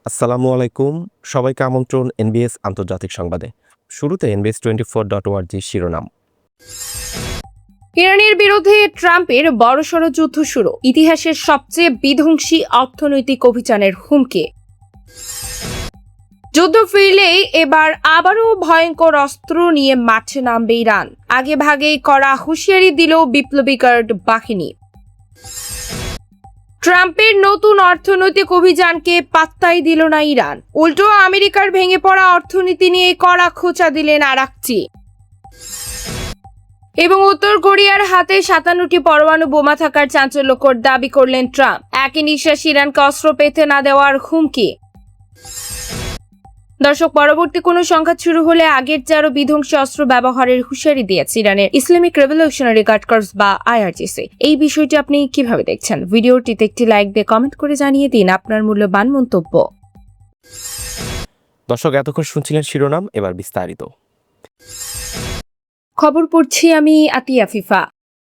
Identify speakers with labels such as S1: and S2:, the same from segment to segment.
S1: আসসালামু আলাইকুম। সবাইকে আমন্ত্রণ এনবিএস আন্তর্জাতিক সংবাদে। শুরুতে NBS24.org শিরোনাম।
S2: ইরানের বিরুদ্ধে ট্রাম্পের বড়সড় যুদ্ধ শুরু, ইতিহাসের সবচেয়ে বিধ্বংসী অর্থনৈতিক অভিযানের হুমকি। যুদ্ধ ফিরলেই এবার আবারও ভয়ঙ্কর অস্ত্র নিয়ে মাঠে নামবে ইরান, আগে ভাগেই করা হুঁশিয়ারি দিল বিপ্লবী গার্ড বাহিনী। ট্রাম্পের নতুন অর্থনৈতিক অভিযানকে পাত্তাই দিল না ইরান, উল্টো আমেরিকার ভেঙে পড়া অর্থনীতি নিয়ে কড়া খোঁচা দিলেন আরাকচি। এবং উত্তর কোরিয়ার হাতে 57টি পরমাণু বোমা থাকার চাঞ্চল্যকর দাবি করলেন ট্রাম্প। একই নিঃশ্বাস ইরানকে অস্ত্র পেতে না দেওয়ার হুমকি। দর্শক, পরবর্তী কোনো সংঘাত শুরু হলে আগের চেয়ে আরো বিধ্বংসী অস্ত্র ব্যবহারের হুঁশিয়ারি দিয়েছে ইরানের ইসলামিক রেভলিউশনারি গার্ড কর্পস বা IRGC। এই বিষয়টি আপনি কিভাবে দেখছেন? ভিডিওটিতে একটি লাইক দিয়ে কমেন্ট করে জানিয়ে দিন আপনার মূল্যবান মন্তব্য।
S1: দর্শক, এতক্ষণ শুনছিলেন শিরোনাম, এবার বিস্তারিত।
S2: খবর পড়ছি আমি আতিয়া ফিফা।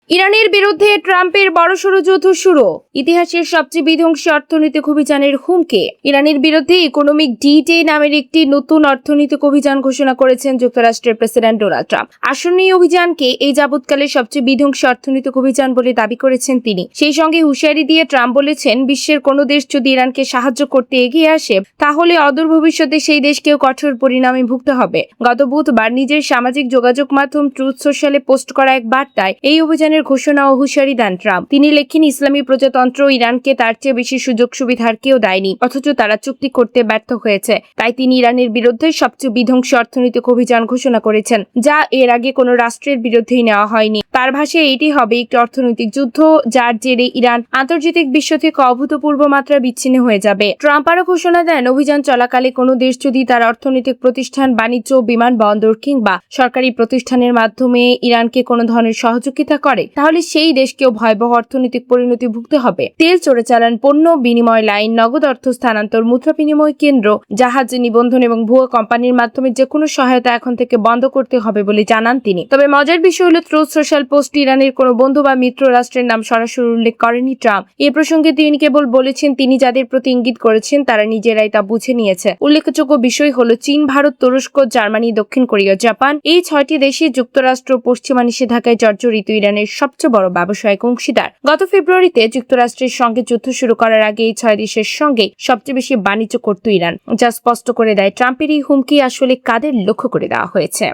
S2: ইরানের বিরুদ্ধে ট্রাম্পের বড়সড় যুদ্ধ শুরু, ইতিহাসের সবচেয়ে বিধ্বংসী অর্থনৈতিক অভিযানের হুমকি। ইরানের বিরুদ্ধে ইকোনমিক D10 নামের একটি নতুন অর্থনৈতিক অভিযান ঘোষণা করেছেন যুক্তরাষ্ট্রের প্রেসিডেন্ট ডোনাল্ড ট্রাম্প। আসন্ন এই অভিযানকে এই যাবৎকালের সবচেয়ে বিধ্বংসী অর্থনৈতিক অভিযান বলে দাবি করেছেন তিনি। সেই সঙ্গে হুঁশিয়ারি দিয়ে ট্রাম্প বলেছেন, বিশ্বের কোনো দেশ যদি ইরানকে সাহায্য করতে এগিয়ে আসে, তাহলে অদূর ভবিষ্যতে সেই দেশকেও কঠোর পরিণামে ভুগতে হবে। গত বুধবার নিজের সামাজিক যোগাযোগ মাধ্যম ট্রুথ সোশ্যালে পোস্ট করা এক বার্তায় এই অভিযানের ঘোষণা ও হুঁশিয়ারি দেন ট্রাম্প। তিনি লেখেন, ইসলামী প্রজাতন্ত্র ইরানকে তার চেয়ে বেশি সুযোগ সুবিধার কেউ দেয়নি, অথচ তারা চুক্তি করতে ব্যর্থ হয়েছে। তাই তিনি ইরানের বিরুদ্ধে সবচেয়ে বিধ্বংসী অর্থনৈতিক অভিযান ঘোষণা করেছেন, যা এর আগে কোনো রাষ্ট্রের বিরুদ্ধেই নেওয়া হয়নি। তার ভাষায় এটি হবে একটি অর্থনৈতিক যুদ্ধ, যার জেরে ইরান আন্তর্জাতিক বিশ্ব থেকে অভূতপূর্ব মাত্রা বিচ্ছিন্ন হয়ে যাবে। ট্রাম্প আরও ঘোষণা দেন, অভিযান চলাকালে কোনো দেশ যদি তার অর্থনৈতিক প্রতিষ্ঠান, বাণিজ্য, বিমানবন্দর কিংবা সরকারি প্রতিষ্ঠানের মাধ্যমে ইরানকে কোনো ধরনের সহযোগিতা করে, তাহলে সেই দেশকেও ভয়াবহ অর্থনৈতিক পরিণতি ভুগতে হবে। তেল চোরাচালান, পণ্য বিনিময় লাইন, নগদ অর্থ স্থানান্তর, মুদ্রা বিনিময় কেন্দ্র, জাহাজ নিবন্ধন এবং ভুয়া কোম্পানির মাধ্যমে যে কোনো সহায়তা এখন থেকে বন্ধ করতে হবে বলে জানান তিনি। তবে মজার বিষয় হলো, ট্রুথ সোশ্যাল পোস্ট ইরানের কোনো বন্ধু বা মিত্র রাষ্ট্রের নাম সরাসরি উল্লেখ করেনি ট্রাম্প। এ প্রসঙ্গে তিনি কেবল বলেছেন, তিনি যাদের প্রতি ইঙ্গিত করেছেন তারা নিজেরাই তা বুঝে নিয়েছে। উল্লেখযোগ্য বিষয় হলো, চীন, ভারত, তুরস্ক, জার্মানি, দক্ষিণ কোরিয়া, জাপান, এই 6টি দেশে যুক্তরাষ্ট্র পশ্চিমা নিষেধাজ্ঞায় জর্জরিত ইরানের সবচেয়ে বড় ব্যবসায়িক অংশীদার। গত ফেব্রুয়ারিতে যুক্তরাষ্ট্রের সঙ্গে যুদ্ধ শুরু করার আগে এই 6 দেশের সঙ্গে সবচেয়ে বেশি বাণিজ্য করত ইরান, যা স্পষ্ট করে দেয় ট্রাম্পের এই হুমকি আসলে কাদের লক্ষ্য করে দেওয়া হয়েছে।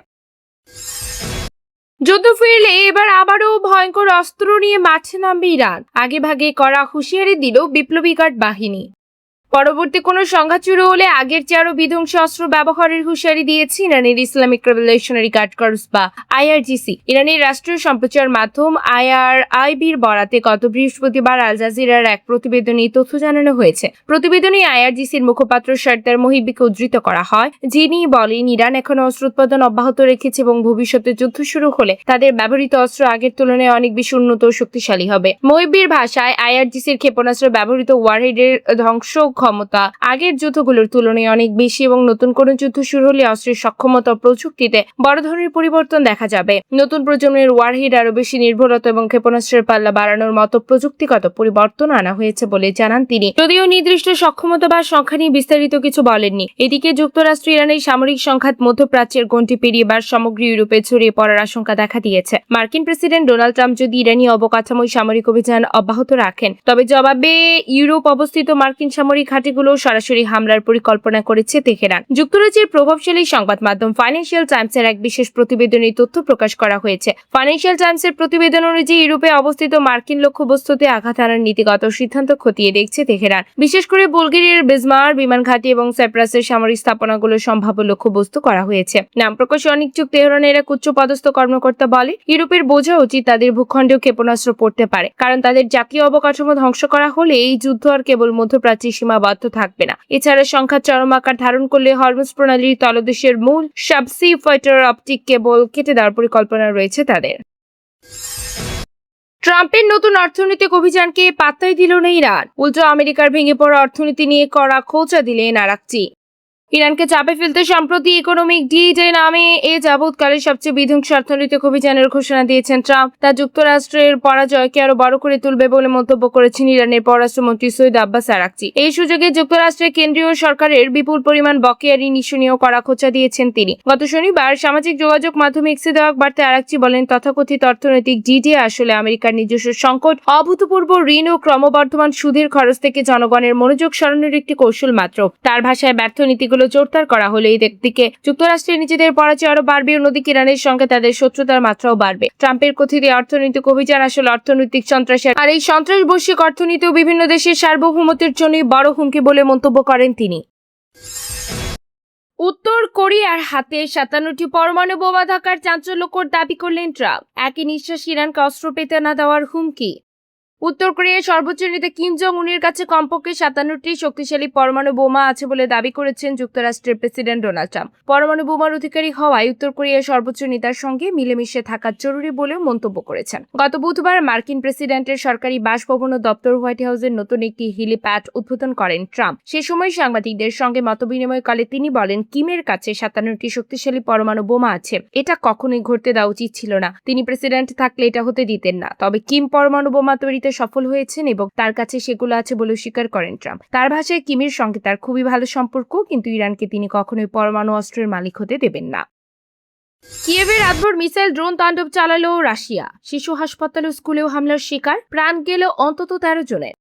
S2: যুদ্ধ ফিরলে এবার আবারও ভয়ঙ্কর অস্ত্র নিয়ে মাঠে নামবে ইরান, আগে ভাগে করা হুঁশিয়ারি দিল বিপ্লবী গার্ড বাহিনী। পরবর্তী কোনো সংঘাত শুরু হলে আগের চেয়ে আরো বিধ্বংসী অস্ত্র ব্যবহারের হুঁশিয়ারি দিয়েছে ইরানের ইসলামিক রেভলিউশনারি গার্ড কর্পস বা IRGC। ইরানের রাষ্ট্রীয় সম্প্রচার মাধ্যম IRIBর বরাতে গত বৃহস্পতিবার আল জাজিরার এক প্রতিবেদনে তথ্য জানানো হয়েছে। প্রতিবেদনে IRGCর মুখপাত্র সর্দার মহিবিকে উদ্ধৃত করা হয়, যিনি বলেন, ইরান এখনো অস্ত্র উৎপাদন অব্যাহত রেখেছে এবং ভবিষ্যতে যুদ্ধ শুরু হলে তাদের ব্যবহৃত অস্ত্র আগের তুলনায় অনেক বেশি উন্নত ও শক্তিশালী হবে। মহিবির ভাষায়, IRGCর ক্ষেপণাস্ত্র ব্যবহৃত ওয়ারহেডের ধ্বংস ক্ষমতা আগের যুদ্ধগুলোর তুলনায় অনেক বেশি এবং নতুন কোনো যুদ্ধ শুরু হলে অস্ত্রের সক্ষমতা ও প্রযুক্তিতে বড় ধরনের পরিবর্তন দেখা যাবে। নতুন প্রজন্মের ওয়ারহেড আরো বেশি নির্ভরতা এবং ক্ষেপণাস্ত্রের পাল্লা বাড়ানোর মতো প্রযুক্তিগত পরিবর্তন আনা হয়েছে বলে জানান তিনি, যদিও নির্দিষ্ট সক্ষমতা বা সংখ্যা নিয়ে বিস্তারিত কিছু বলেননি। এদিকে যুক্তরাষ্ট্র ইরানের সামরিক সংঘাত মধ্যপ্রাচ্যের গণ্ডি পেরিয়ে এবার সমগ্র ইউরোপে ছড়িয়ে পড়ার আশঙ্কা দেখা দিয়েছে। মার্কিন প্রেসিডেন্ট ডোনাল্ড ট্রাম্প যদি ইরানি অবকাঠামোয় সামরিক অভিযান অব্যাহত রাখেন, তবে জবাবে ইউরোপ অবস্থিত মার্কিন সামরিক ঘাঁটিগুলো সরাসরি হামলার পরিকল্পনা করেছে তেহরান। যুক্তরাজ্যের প্রভাবশালী সংবাদ মাধ্যম ফাইন্যান্সিয়াল টাইমসের এক বিশেষ প্রতিবেদনে তথ্য প্রকাশ করা হয়েছে। ফাইন্যান্সিয়াল টাইমসের প্রতিবেদন অনুযায়ী ইউরোপে অবস্থিত মার্কিন লক্ষ্যবস্তুতে আঘাত হানার নীতিগত সিদ্ধান্ত খতিয়ে দেখছে তেহরান, বিশেষ করে বুলগেরিয়ার বিজমার বিমান ঘাঁটি এবং সাইপ্রাসের সামরিক স্থাপনাগুলো সম্ভাব্য লক্ষ্যবস্তু করা হয়েছে। নাম প্রকাশে অনিচ্ছুক তেহরানের এক উচ্চ পদস্থ কর্মকর্তা বলে, ইউরোপের বোঝা উচিত তাদের ভূখণ্ডেও ক্ষেপণাস্ত্র পড়তে পারে, কারণ তাদের জাতীয় অবকাঠামো ধ্বংস করা হলে এই যুদ্ধ আর কেবল মধ্যপ্রাচ্যে সীমাবদ্ধ থাকবে না। এছাড়া সংখ্যা চরম আকার ধারণ করলে হরমুজ প্রণালীর তলদেশের মূল সাবসি ফাইটার অপটিক কেবল কেটে দেওয়ার পরিকল্পনা রয়েছে তাদের। ট্রাম্পের নতুন অর্থনৈতিক অভিযানকে পাত্তাই দিল না ইরান, উল্টো আমেরিকার ভেঙে পড়া অর্থনীতি নিয়ে কড়া খোঁচা দিলেন আরাকচি। ইরানকে চাপে ফেলতে সম্প্রতি ইকোনমিক ডে নামে এ যাবৎকালের সবচেয়ে বিধ্বংসী অর্থনৈতিক অভিযানের ঘোষণা দিয়েছেন ট্রাম্প। তা যুক্তরাষ্ট্রের পরাজয়কে আরো বড় করে তুলবে বলে মন্তব্য করেছেন ইরানের পররাষ্ট্রমন্ত্রী সৈয়দ আব্বাস আরাকচি। এই সুযোগে যুক্তরাষ্ট্রের কেন্দ্রীয় সরকারের বিপুল পরিমাণ বকেয়া ঋণ ইস্যু নিয়েও কড়া খোঁচা দিয়েছেন তিনি। গত শনিবার সামাজিক যোগাযোগ মাধ্যমে এক্সে দেওয়া এক বার্তায় আরাকচি বলেন, তথাকথিত অর্থনৈতিক ডে আসলে আমেরিকার নিজস্ব সংকট, অভূতপূর্ব ঋণ ও ক্রমবর্ধমান সুদের খরচ থেকে জনগণের মনোযোগ সরানোর একটি কৌশল মাত্র। তার ভাষায় ব্যর্থ নীতিগুলো জোরদার করা হলে একদিকে যুক্তরাষ্ট্রের নিজেদের পরাজয় আরো বাড়বে, অন্যদিকে ইরানের সঙ্গে তাদের শত্রুতার মাত্রাও বাড়বে। ট্রাম্পের কথিত অর্থনৈতিক অভিযান আসলে অর্থনৈতিক সন্ত্রাসের, আর এই সন্ত্রাস বৈশ্বিক অর্থনীতিও বিভিন্ন দেশের সার্বভৌমত্বের জন্যই বড় হুমকি বলে মন্তব্য করেন তিনি। উত্তর কোরিয়ার হাতে 57টি পরমাণু বোমা থাকার চাঞ্চল্যকর দাবি করলেন ট্রাম্প। একই নিঃশ্বাস ইরানকে অস্ত্র পেতে না দেওয়ার হুমকি। উত্তর কোরিয়ার সর্বোচ্চ নেতা কিম জং উনের কাছে কমপক্ষে 57টি শক্তিশালী পরমাণু বোমা আছে বলে দাবি করেছেন যুক্তরাষ্ট্রের প্রেসিডেন্ট ডোনাল্ড ট্রাম্প। পরমাণু বোমার অধিকারী হওয়ায় উত্তর কোরিয়ার সর্বোচ্চ নেতার সঙ্গে মিলেমিশে থাকা জরুরি বলেও মন্তব্য করেছেন। গত বুধবার মার্কিন প্রেসিডেন্টের সরকারি বাসভবন ও দপ্তর হোয়াইট হাউসের নতুন একটি হেলিপ্যাড উদ্বোধন করেন ট্রাম্প। সে সময় সাংবাদিকদের সঙ্গে মতবিনিময়কালে তিনি বলেন, কিমের কাছে 57টি শক্তিশালী পরমাণু বোমা আছে। এটা কখনোই ঘটতে দেওয়া উচিত ছিল না। তিনি প্রেসিডেন্ট থাকলে এটা হতে দিতেন না। তবে কিম পরমাণু বোমা তৈরিতে সফল হয়েছেন এবং তার কাছে সেগুলো আছে বলে স্বীকার করেন ট্রাম্প। তার ভাষায়, কিমের সঙ্গে তার খুবই ভালো সম্পর্ক, কিন্তু ইরানকে তিনি কখনোই পরমাণু অস্ত্রের মালিক হতে দেবেন না। কিয়েভে রাতভর মিসাইল ড্রোন তাণ্ডব চালালো রাশিয়া। শিশু হাসপাতাল ও স্কুলেও হামলার শিকার, প্রাণ গেল অন্তত 13 জনের।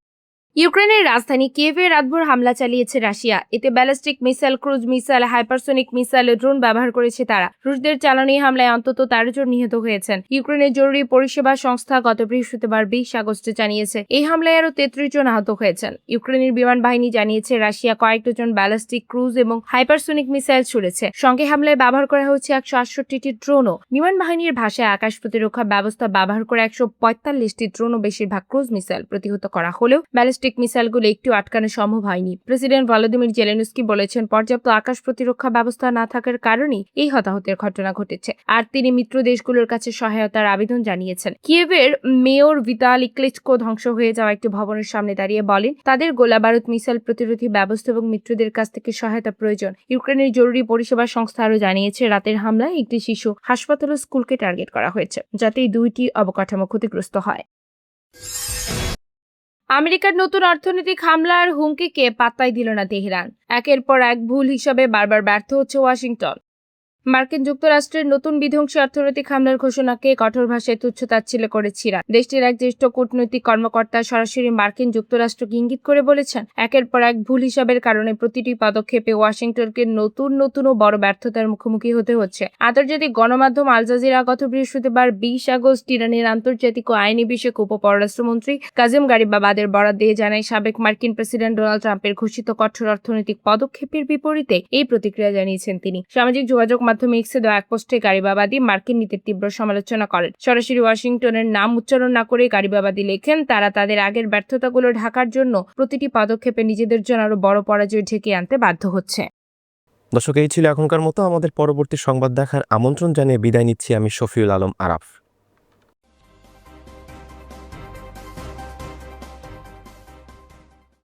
S2: ইউক্রেনের রাজধানী কিয়েভে রাতভর হামলা চালিয়েছে রাশিয়া। এতে ballistic missile, cruise missile, hypersonic missile ও ড্রোন ব্যবহার করেছে তারা। রুশদের চালানো এই হামলায় অন্তত 13 জন নিহত হয়েছেন। ইউক্রেনের জরুরি পরিষেবা সংস্থা গত বৃহস্পতিবার 20 আগস্ট জানিয়েছে এই হামলায় আরো 33 জন আহত হয়েছেন। ইউক্রেনের বিমান বাহিনী জানিয়েছে রাশিয়া কয়েক ডজন ব্যালিস্টিক, ক্রুজ এবং হাইপারসোনিক মিসাইল ছুড়েছে। সঙ্গে হামলায় ব্যবহার করা হচ্ছে 168টি ড্রোনও। বিমান বাহিনীর ভাষায়, আকাশ প্রতিরক্ষা ব্যবস্থা ব্যবহার করে 145টি ড্রোন ও বেশিরভাগ ক্রুজ মিসাইল প্রতিহত করা হলেও মিসাইলগুলো একটু আটকানো সম্ভব হয়নি। প্রেসিডেন্ট ভলোদিমির জেলেনস্কি বলেছেন, পর্যাপ্ত আকাশ প্রতিরক্ষা ব্যবস্থা না থাকার কারণেই এই হতাহতের ঘটনা ঘটেছে। আর তিনি মিত্র দেশগুলোর কাছে সহায়তার আবেদন জানিয়েছেন। কিয়েভের মেয়র ভিতালি ক্লিচকো ধ্বংস হয়ে যাওয়া একটি ভবনের সামনে দাঁড়িয়ে বলেন, তাদের গোলাবারুদ, মিসাইল প্রতিরোধী ব্যবস্থা এবং মিত্রদের কাছ থেকে সহায়তা প্রয়োজন। ইউক্রেনের জরুরি পরিষেবা সংস্থা আরও জানিয়েছে, রাতের হামলায় একটি শিশু হাসপাতাল ও স্কুলকে টার্গেট করা হয়েছে, যাতে এই দুইটি অবকাঠামো ক্ষতিগ্রস্ত হয়। আমেরিকার নতুন অর্থনৈতিক হামলার হুমকিকে পাত্তাই দিল না তেহরান। একের পর এক ভুল হিসাবে বারবার ব্যর্থ হচ্ছে ওয়াশিংটন। মার্কিন যুক্তরাষ্ট্রের নতুন বিধ্বংসী অর্থনৈতিক হামলার ঘোষণাকে কঠোর ভাষায় তুচ্ছতাচ্ছিল্য করেছে ইরান। দেশটির এক জ্যেষ্ঠ কূটনৈতিক কর্মকর্তা সরাসরি মার্কিন যুক্তরাষ্ট্রকে ইঙ্গিত করে বলেছেন, একের পর এক ভুল হিসাবের কারণে প্রতিটি পদক্ষেপে ওয়াশিংটনকে নতুন ও বড় ব্যর্থতার মুখোমুখি হতে হচ্ছে। আন্তর্জাতিক গণমাধ্যম আল জাজিরা গত বৃহস্পতিবার 20 আগস্ট ইরানের আন্তর্জাতিক ও আইনি বিষয়ক উপপররাষ্ট্রমন্ত্রী কাজেম গারিবাবাদের বরাত দিয়ে জানায়, সাবেক মার্কিন প্রেসিডেন্ট ডোনাল্ড ট্রাম্পের ঘোষিত কঠোর অর্থনৈতিক পদক্ষেপের বিপরীতে এই প্রতিক্রিয়া জানিয়েছেন তিনি। সামাজিক যোগাযোগ মাধ্যমে এক্সে দেওয়া এক পোস্টে গারিবাবাদি মার্কিন নীতির তীব্র সমালোচনা করেন। সরাসরি ওয়াশিংটনের নাম উচ্চারণ না করে গারিবাবাদি লেখেন, তারা তাদের আগের ব্যর্থতাগুলো ঢাকার জন্য প্রতিটি পদক্ষেপে নিজেদের জন্য আরো বড় পরাজয় ঢেকে আনতে বাধ্য হচ্ছে।
S1: দর্শক, এই ছিল এখনকার মতো। আমাদের পরবর্তী সংবাদ দেখার আমন্ত্রণ জানিয়ে বিদায় নিচ্ছি আমি শফিউল আলম আরাফ।